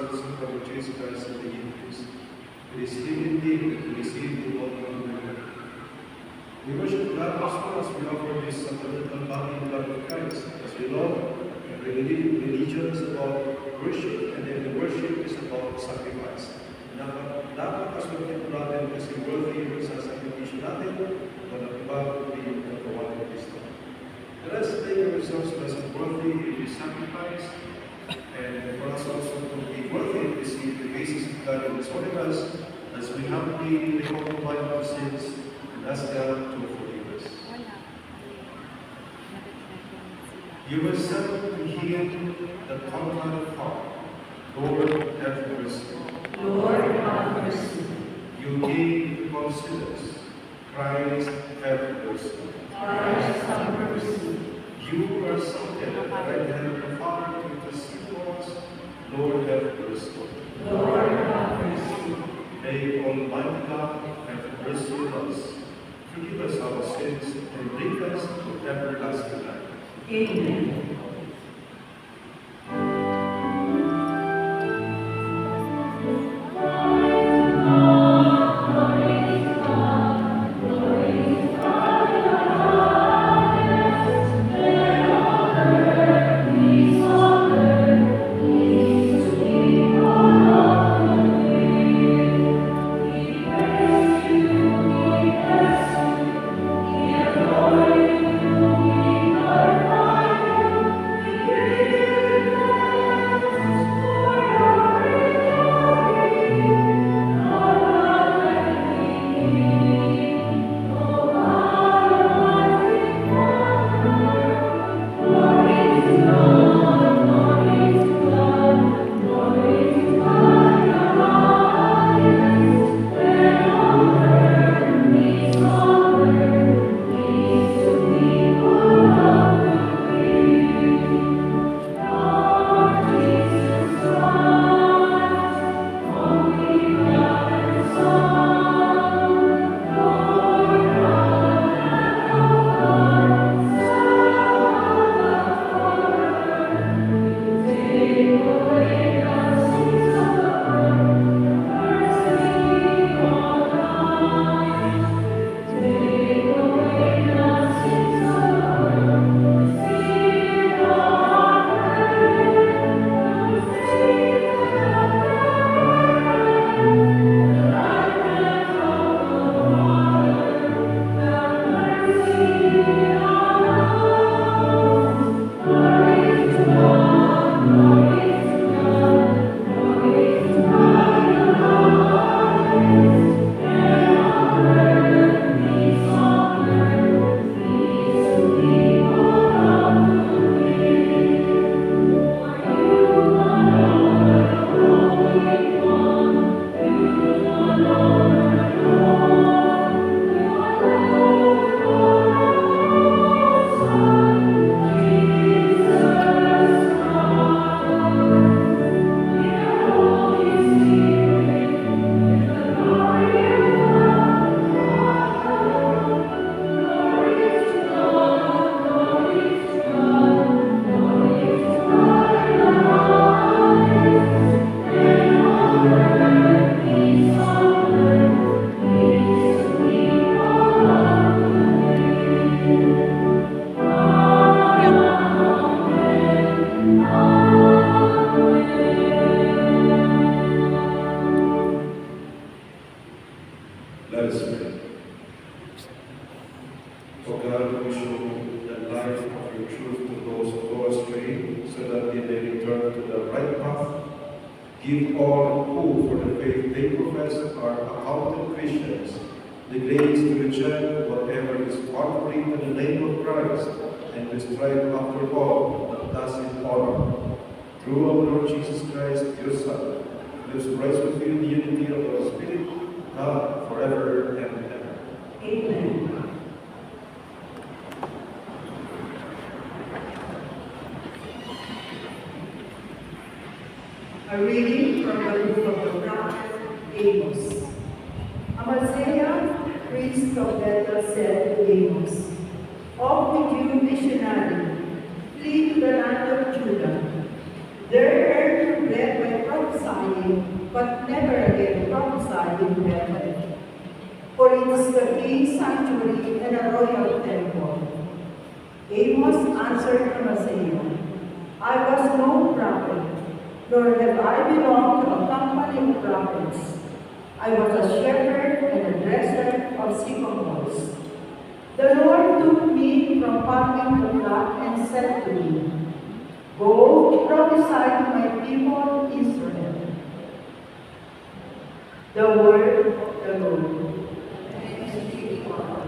person of Jesus Christ and the increase. It is Him indeed that we receive the honor and glory. We worship God also as we offer this sacramental body and blood of Christ, as we know that religion is about worship, and then the worship is about sacrifice. Dapat kasulitin natin kasi worthy yung sa sakripisyo natin, bago din ang kawan ng Kristo. Let us make ourselves as worthy in this sacrifice, and for us also to be worthy to receive the graces of God in His holy mass, as we humbly recognize our sins and ask God to forgive us. You were sent to heal the contrite heart. Lord, have mercy. Lord, have mercy. You gave all sinners. Christ, have mercy. Christ, have mercy. You are seated at the right hand of the Father to intercede for us. Lord, have mercy. Lord, have mercy. May Almighty God have mercy on us, forgive us our sins, and bring us to everlasting life. Amen. Let us pray. O God, we show the life of your truth to those who go astray, so that they may return to the right path. Give all who, for the faith they profess, are accounted Christians, the grace to reject whatever is contrary to the name of Christ, and to strive after all that does in honor. Through our Lord Jesus Christ, your Son, who lives and reigns with you in the unity of the Holy Spirit, God, forever and ever. Amen. A reading from the book of the prophet Amos. Amaziah, priest of Bethel, said to Amos, "Off with you, missionary, flee to the land of Judah. There you led by prophesy but never again prophesied in heaven. For it is the king's sanctuary and a royal temple. Amos answered Amaziah, I was no prophet, nor have I belonged to a company of prophets. I was a shepherd and a dresser of sycamores. The Lord took me from farming the flock and said to me, Go, prophesy to my people Israel. The word of the Lord. Thanks be to God.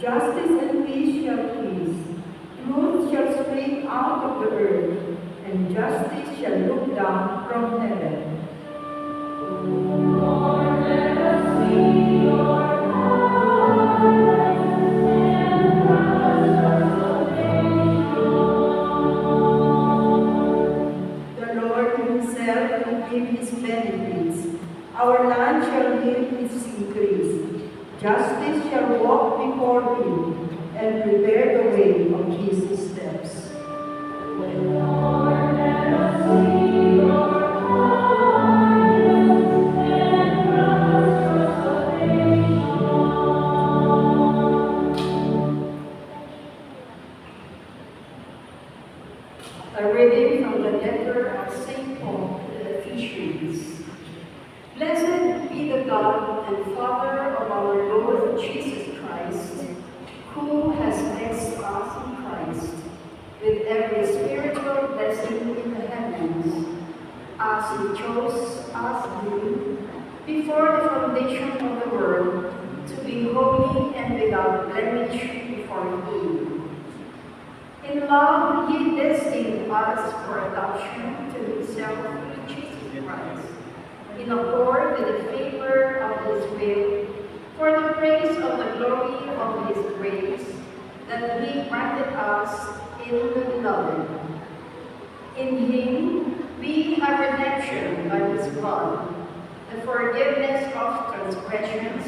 Justice and peace shall peace. Truth shall spring out of the earth, and justice shall look down from heaven. Lord, let us see your the Lord himself will give his benefits. Our land shall yield its increase. Justice shall walk before him and prepare the way of his steps. Lord, let us see your kindness and restoration. A reading from the letter of St. Paul to the Ephesians. Blessed be the God and Father of our Lord Jesus Christ, who has blessed us in Christ with every spiritual blessing in the heavens, as he chose us before the foundation of the world to be holy and without blemish before him. In love he destined us for adoption to himself through Jesus Christ, in accord with the favor of his will, for the praise of the glory of his grace, that he granted us in the Beloved. In him we have redemption by his blood, the forgiveness of transgressions,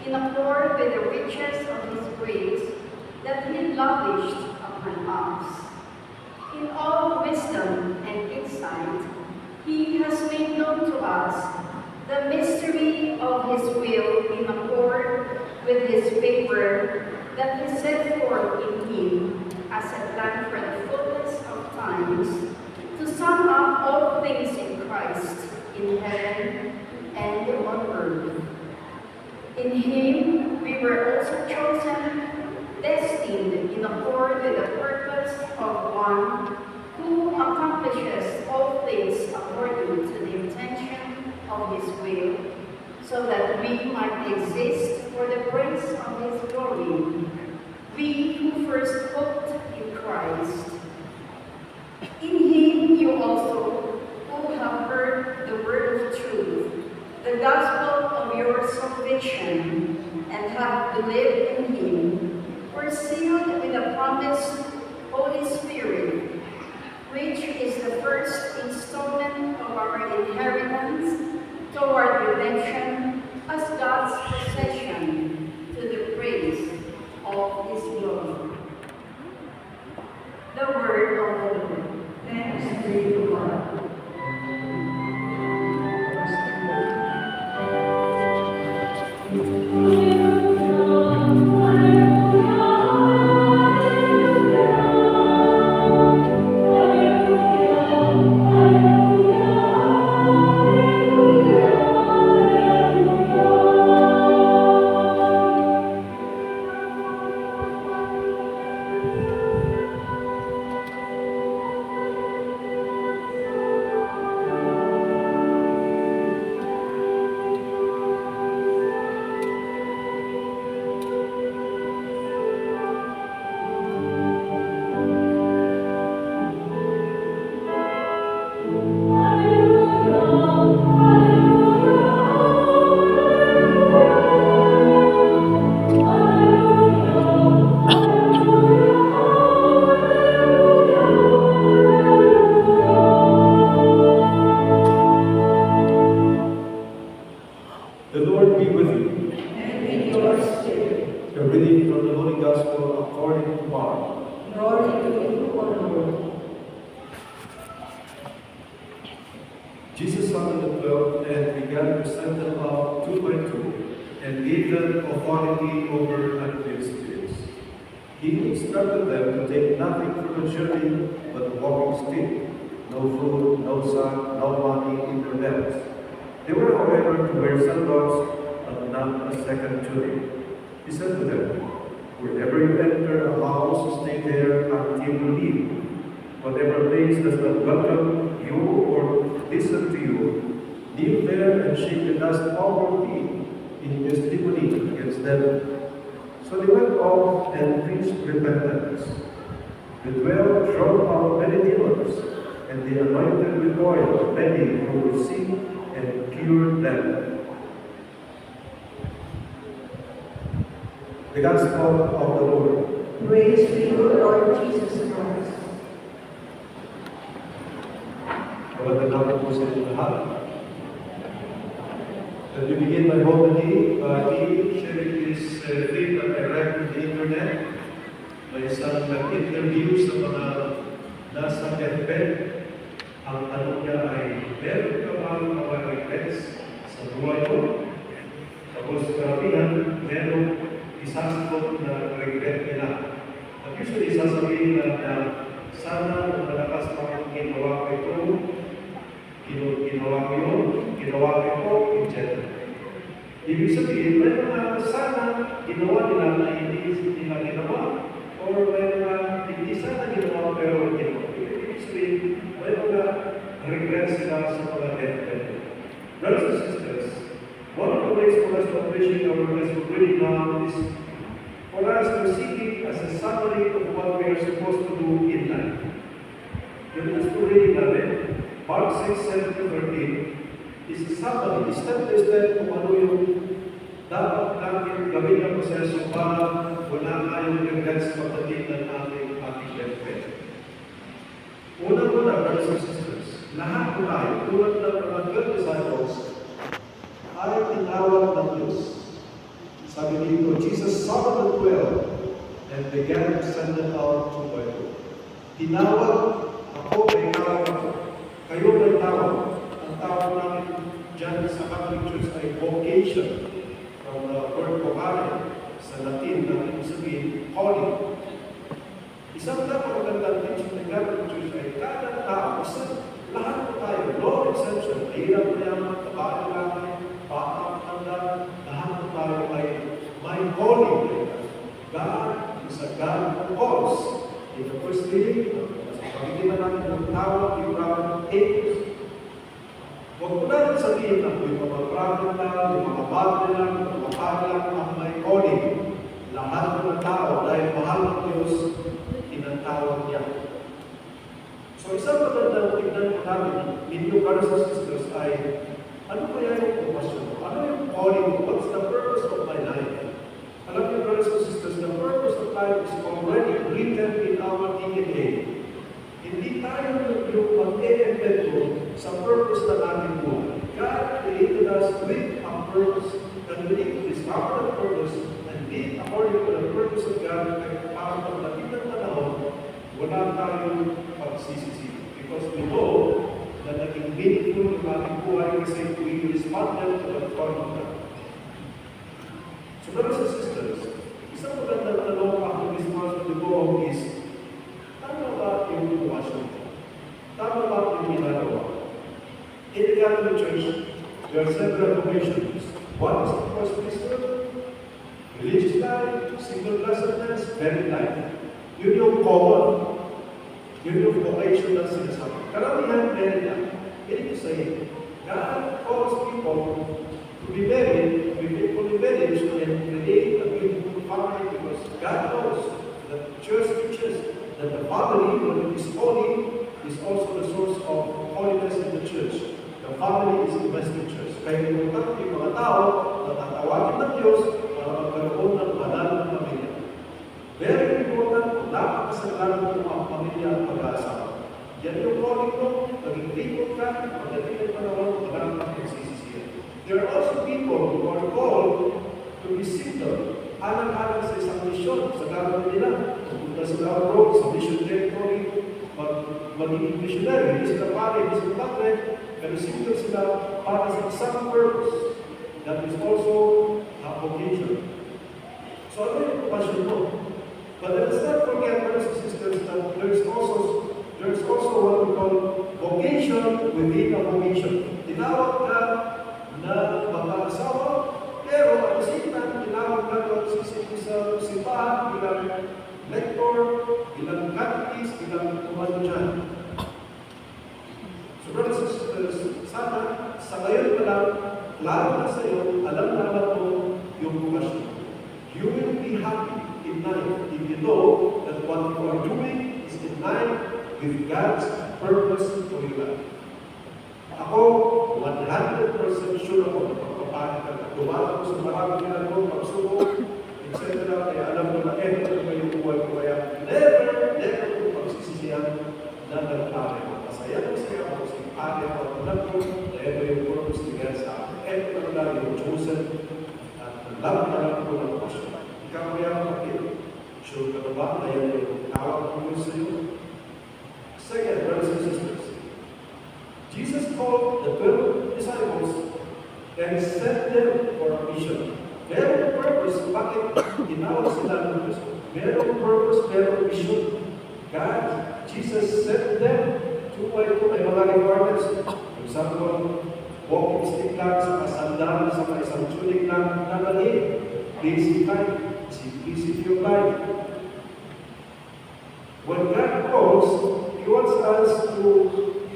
in accord with the riches of his grace, that he lavished upon us. In all wisdom and insight, he has made known to us the mystery of his will in accord with his favor that he set forth in him as a plan for the fullness of times, to sum up all things in Christ, in heaven and on earth. In him we were also chosen, destined in accord with the purpose of one who accomplishes all things according to the intention of his will, so that we might exist for the praise of his glory. We who first hoped in Christ. In him you also, who have heard the word of truth, the gospel of your salvation, and have believed in him, were sealed with the promised Holy Spirit, which is the first installment of our inheritance toward redemption as God's possession, to the praise of his glory. The word of the Lord. Thanks be to God. Hallelujah. Jesus summoned the 12 and began to send them out two by two and gave them authority over unclean spirits. He instructed them to take nothing for the journey but a walking stick, no food, no sun, no money in their belts. They were, however, to wear sandals and not a second tunic. He said to them, "Wherever you enter a house, stay there until you leave. Whatever place does not welcome you or listen to you, kneel there and shake the dust off your feet in testimony against them." So they went off and preached repentance. The 12 drove out many demons, and they anointed with oil many who were sick and cured them. The Gospel of the Lord. Praise to you, Lord Jesus Christ. Magandang hapon po sa inyo lahat. Let me begin my homily by sharing this thing that I read on the internet. May isang nag-interview sa mga nasa deathbed. Ang tanong niya ay, meron ka bang mga regrets sa buhay mo? Tapos karamihan, meron isasagot na regret nila. At usually, sasabihin na sana malakas pa ang ginawa ko ito, ginawa ko yun, ginawa ko ito, etc. Ibig sabihin, may mga sana ginawa nila na hindi nila ginawa, or may mga hindi sana ginawa pero ginawa. Ibig sabihin, may mga regrets sila sa mga deathbed. Brothers and sisters, one of the ways for us to appreciate our blessed reading now is for us to see it as a summary of what we are supposed to do in life. Yung gusto reading natin, Mark 6:7-13, is a summary, step by step kung ano yung dapat natin gawin ang proseso para wala tayong regrets pagdating ng ating deathbed. Unang-una, brothers and sisters, lahat po tayo, tulad ng mga 12 disciples, ay tinawag ng Diyos. Sabi dito, Jesus summoned the 12 and began to send them out two by two. Tinawag, ako may tawag ako. Kayo may tawag. Ang tawag namin dyan sa Catholic Church ay vocation. From the word vocare, sa Latin, na ibig sabihin, calling. Isang napakagandang teaching ng Catholic Church ay kada tao, lahat po tayo, no exception, hirap na yaman, babae lalaki, bata, matanda, lahat po tayo ay may calling. God is a God who calls. In the first reading, pagkikita natin ng tawag, yung prophet Amos. Huwag po natin sabihin na yung mga prophet lang, yung mga bata lang, yung mga bata lang ang may calling. Lahat ng tao, dahil mahal ng Diyos, tinatawag niya. So isang magandang tignan po namin, ninyo brothers and sisters, ay ano kaya yung compassion ko? Ano yung calling ko? What's the purpose of my life? Alam niyo, brothers and sisters, the purpose of life is already written in our DNA. Hindi tayo yung mag-e-epekto sa purpose na natin buhay. God created us with a purpose, and we need to discover the purpose and live according to the purpose of God. Kaya para pagdating ng panahon, wala tayong pagsisisi. Because we know na naging meaningful yung ating buhay kasi we responded to the call of God. So brothers and sisters, isang magandang tanong after this month of the go is, tama ba yung buwasyon ko? Tama ba yung ginagawa? In the Catholic Church, there are several vocations. One is of course priesthood, religious life, single blessedness, married life. Yun yung common. Yun yung vocation na sinasabi. Karamihan married life. Meaning to say, God calls people to be married, to be faithful in marriage, and create a beautiful family because God knows that the church teaches that the family, when it is holy, is also the source of holiness in the church. The family is the domestic church. Kaya importante yung mga tao na tatawagin ng Diyos para magkaroon ng banal na pamilya. Very important kung napakasagrado mo ang pamilya at pag-aasawa. Yan yung calling mo, naging faithful ka, pagdating ng panahon, wala kang nagsisisiyan. There are also people who are called to be single. Alang-alang sa isang misyon, sa gagawin nila. Pupunta sila abroad, sa mission territory, magiging missionary, hindi sila pare, hindi sila patre, na-receive sila para sa isang purpose that is also a vocation. So ano yung passion mo? But let's not forget, brothers and sisters, that there's also what we call vocation within a vocation. Tinawag ka na mag-aasawa, pero at the same time, tinawag ka sa simbahan bilang lector, bilang catechist, bilang kumano dyan. So brothers and sisters, sana sa ngayon pa lang, klaro na sa iyo, alam mo yung vocation. You will be happy in life if you know that what you are doing is in line with God's purpose for your life. Ako, 100% sure ako na pagpapalit ka na. Dumaan ako sa maraming ginagawa, pagsubok, etc. Kaya alam ko na ito na yung buhay ko. Kaya never ko pagsisisiyan na nag-pare ko. Masaya ko ako sa pare ko. Alam ko na ito yung purpose ni God sa akin. Ito na lang yung chosen at love na lang ko ng passion. Ikaw kaya kapatid, sure ka na ba na yan yung tawag ko sa iyo? Second, brothers and sisters, Jesus called the 12 disciples and sent them for a mission. Merong purpose, bakit tinawag sila ng Kristo? Merong purpose, merong mission. God, Jesus sent them to may mga requirements. For example, walking stick lang, sa sandal, sa isang tunig lang, nabalhin, basic life, simplicity of life. When God calls, He wants us to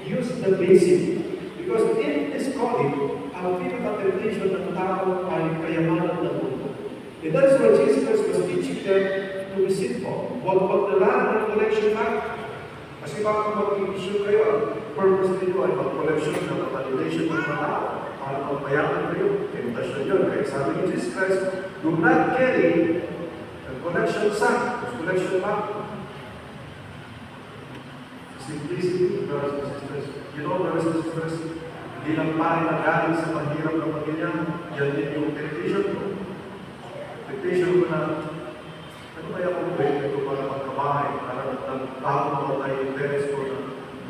use the basic. Because in this calling, ang pinaka-temptation ng tao ay kayamanan ng mundo. And that is why Jesus was teaching them to be sinful. Huwag magdala ng collection act. Kasi baka mag-issue kayo, ang purpose nito ay mag-collection ng validation ng mga tao. Para magpayaman kayo, tentasyon yun. Kaya sabi ni Jesus Christ, do not carry a collection sack, a collection bag. Simplicity, brothers and sisters. You know, brothers and sisters, hindi lang parang nagaling sa paghirap ng pamilya, yan din yung temptation ko. Temptation ko na, ano kaya kung pwede ito para magkabahay, para bago mamatay yung parents ko na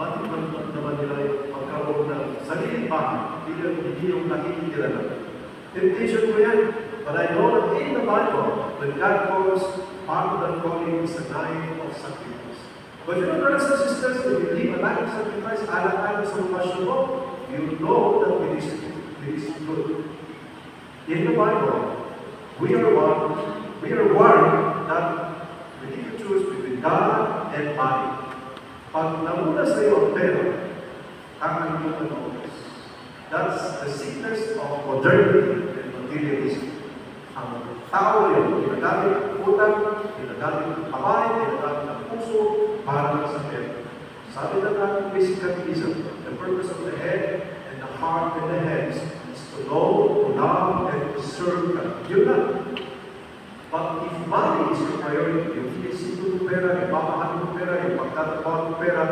matiman naman nila yung magkaroon ng sariling bahay, hindi yung nakikitira na. Temptation ko yan, but I know that in the Bible, when God calls, part of that calling is a life of sacrifice. But you know, brothers and sisters, if you live a life of sacrifice, alam sa passion mo, you know that it is good. In the Bible, we are one that we need to choose between God and money. Pag namuna sa iyo ang pera, kakalimutan mo. That's the sickness of modernity and materialism. Ang tao yun, ginagamit ang utang, ginagamit ang kamay, ginagamit ang puso, para sa pera. Sabi na natin basic catechism, the purpose of the head and the heart and the hands is to know, to love, and to serve God. Yun lang. But if money is your priority, yung inisip ng pera, yung mamahan ng pera, yung pagtatrabaho ng pera,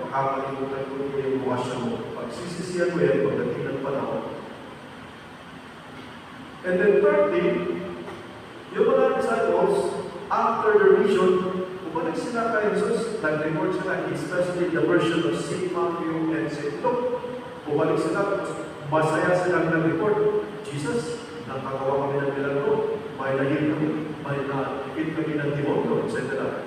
makakalimutan mo yung buwasya mo. Pagsisisiyan mo yan, pagdating ng panahon. And then thirdly, yung mga disciples, after the mission, bumalik sila kay Jesus, nag-report sila, especially the version of St. Matthew and St. Luke. Bumalik sila, masaya silang nag-report, Jesus, nakagawa kami ng milagro, may nahil kami, may na-hit kami ng demonyo, etc.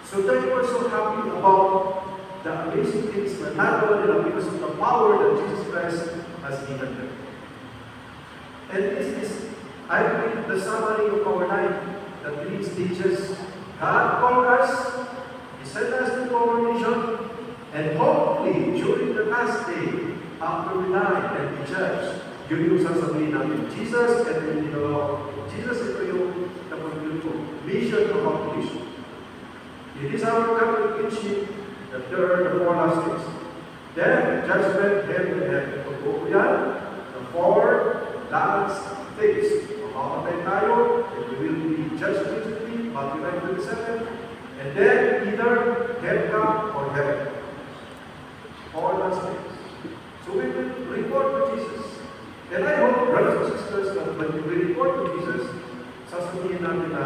So they were so happy about the amazing things that nagawa nila because of the power that Jesus Christ has given them. And this is, I believe, the summary of our life. That these teaches God called us, He sent us to our mission, and hopefully during the last day, after we die and be judged, yun yung sasabihin natin, Jesus, ito yung ginawa. Jesus, ito yung kapag-yun ko. Mission accomplished. It is our companionship that there are the four last things. Death, judgment, hell, and heaven. Pagbuko yan, the four last things. Mamamatay tayo, and we will be judged instantly, Matthew 9:27, and then either hell come or heaven. All those things. So we will report to Jesus. And I hope, brothers and sisters, that when we report to Jesus, sasabihin natin na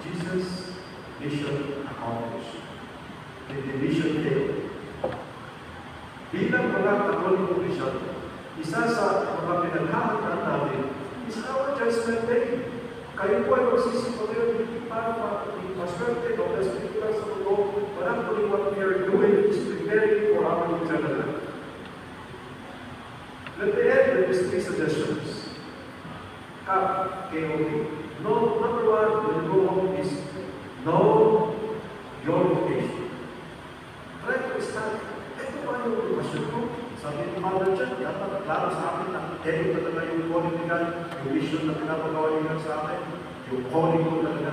Jesus' mission accomplished. The mission failed. Bilang mga Katoliko Bishop, isa sa mga pinaghahandaan natin is our judgment day. Kayo po ay magsisipo ngayon para maswerte o nasipula sa mundo. But actually what we are doing is preparing for our eternal life. Let me end with these 3 suggestions. KOB. No, number 1, when you go home is know your vocation. Try to start. Ito ba yung vocation ko? Sabi ni Mother Chan, dapat klaro sa akin na ito talaga yung calling ni God, yung vision na pinapagawa ni God sa akin, yung calling ko talaga.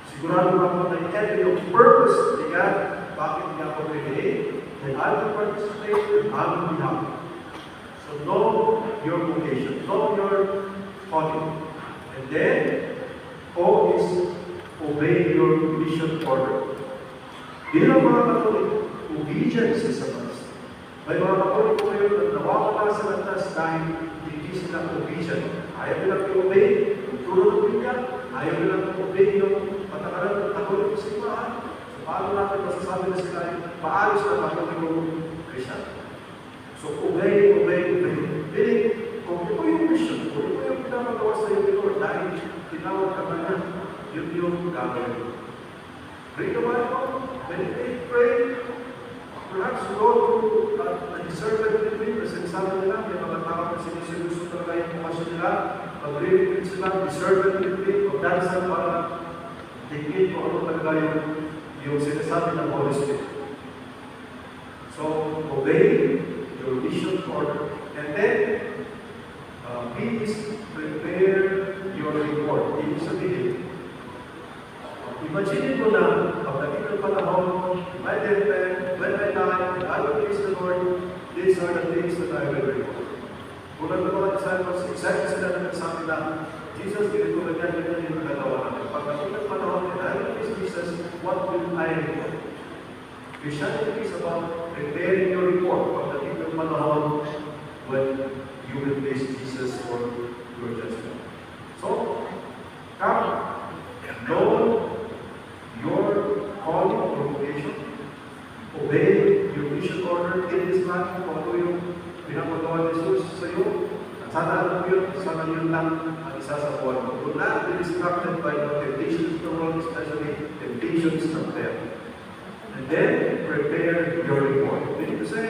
Sigurado ako na ito yung purpose ni God, bakit niya ako create, and I will participate, and I will be happy. So know your vocation, know your calling. And then, O is obey your mission order. Bilang mga Katoliko, obedience is a must. May mga Katoliko ngayon na nawawala sa landas dahil hindi sila obedient. Ayaw nilang i-obey yung turo ng Biblia, ayaw nilang i-obey yung patakaran ng Katoliko sa ibahan. So, paano natin masasabi na sila ay paayos na Katoliko Christian? So, obey. Meaning, kung ito yung mission, kung ito yung pinapagawa sa iyo ni Lord, dahil tinawag ka na yan, yun yung gagawin. Read the Bible, meditate, pray. Perhaps you go to a discernment retreat, na sinasabi nila, may mga tao na siniseryoso talaga yung bukasyon nila, mag-retreat sila, discernment retreat, magdansan para tingin kung ano talaga yung sinasabi ng Holy Spirit. So, obey your mission order. And then, please prepare your report. Ibig sabihin, imagine mo na, pagdating ng panahon, my deathbed, when I die, I will praise the Lord, these are the things that I will report. Kung ang mga disciples, exactly sila na nagsabi na, Jesus, ganito na ganyan yung nagagawa natin. Pagdating ng panahon, and I will praise Jesus, what will I report? Christianity is about preparing your report. Pagdating ng panahon, when you will face Jesus for your judgment. So, come, know your calling or vocation, obey your mission order in this life, kung ano yung pinapagawa ni Jesus sa iyo, at sana alam mo yun, sana yun lang ang isa sa buwan mo. Do not be distracted by the temptations of the world, especially temptations of death. And then, prepare your report. Meaning to say,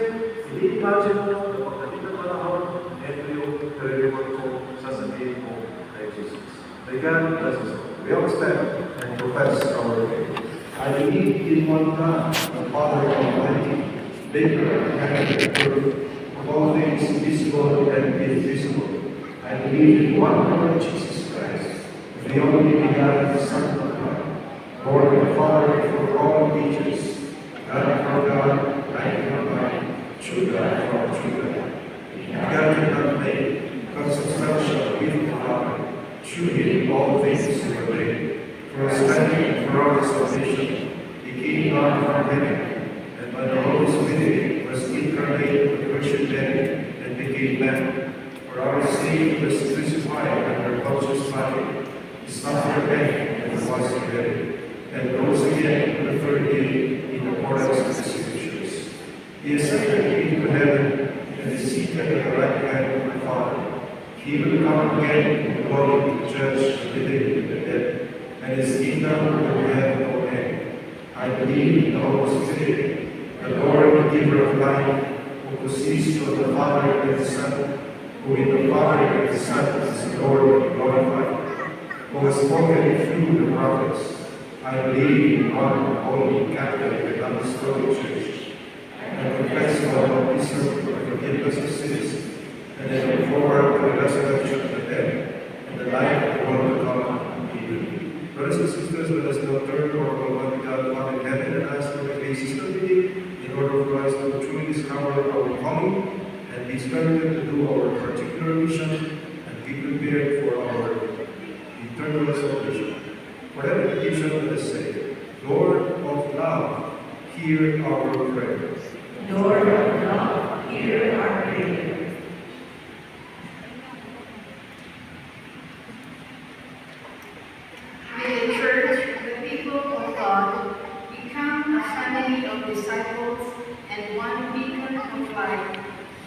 hindi imagine mo na pagdating ng panahon, ito yung report ko, sasabihin mo kay Jesus. May God bless us. We all stand and profess our faith. I believe in one God, the Father Almighty, maker of heaven and earth, of all things visible and invisible. I believe in one Lord Jesus Christ, the only begotten Son of God, born of the Father for all ages, God from God, light from God, true God from true God. God did not make, but substantial with the Father. Through him all things were made. For us standing and for our salvation, he came down from heaven, and by the Holy Spirit was incarnate of the Virgin Mary, and became man. For our sake was crucified under Pontius Pilate. He suffered death and was buried, and rose again on the 3rd day in accordance with the Scriptures. He ascended into heaven, and is seated at the right hand of the Father. He will come again in glory to judge the living and the dead, and his kingdom will have no end. I believe in the Holy Spirit, the Lord, the giver of life, who proceeds from the Father and the Son, who in the Father and the Son is the Lord glorified, who has spoken through the prophets. I believe in one holy Catholic and apostolic church. I confess my baptism for the forgiveness of sins, and I look forward to the resurrection of the dead and the life of the world to come. Amen. Brothers and sisters, let us now turn to our Almighty God, Father in heaven, and ask for the graces of the day in order for us to truly discover our calling and be strengthened to do our particular mission and be prepared for our eternal salvation. Whatever petition, let us say, Lord of love, hear our prayer. Lord of love, hear our prayer. May the Church, the people of God, become a family of disciples and one beacon of light,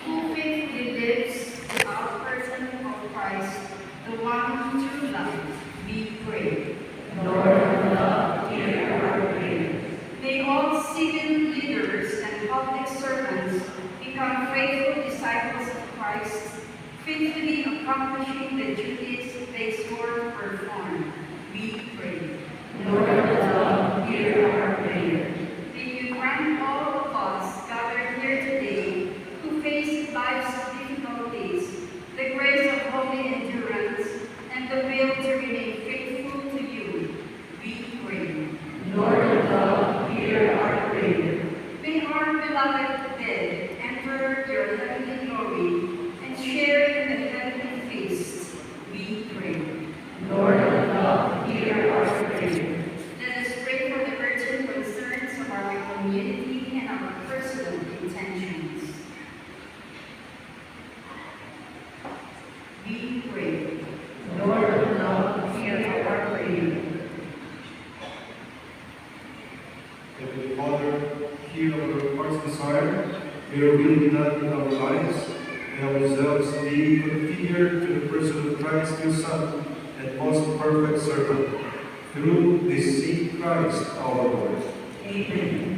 who faithfully lives the person of Christ, the one true life, we pray. Lord of love, hear our prayer. May all civil leaders and public servants become faithful disciples of Christ, faithfully accomplishing the duties they swore to perform. We pray. Lord of love, hear our prayer. May you grant all of us gathered here today who face life's difficulties the grace of holy endurance and the will to remain faithful to you. We pray. Lord of love, hear our prayer. May our beloved dead enter your heavenly glory and share in the heavenly feast. We pray. Lord of love, hear our prayer. Let us pray for the urgent concerns of our community and our personal intentions. We pray. Lord of love, hear our prayer. Heavenly Father, hear our heart's desire. May your will be done in our lives, and ourselves be configured to the person of Christ, your Son, and most perfect servant, through this same Christ our Lord. Amen.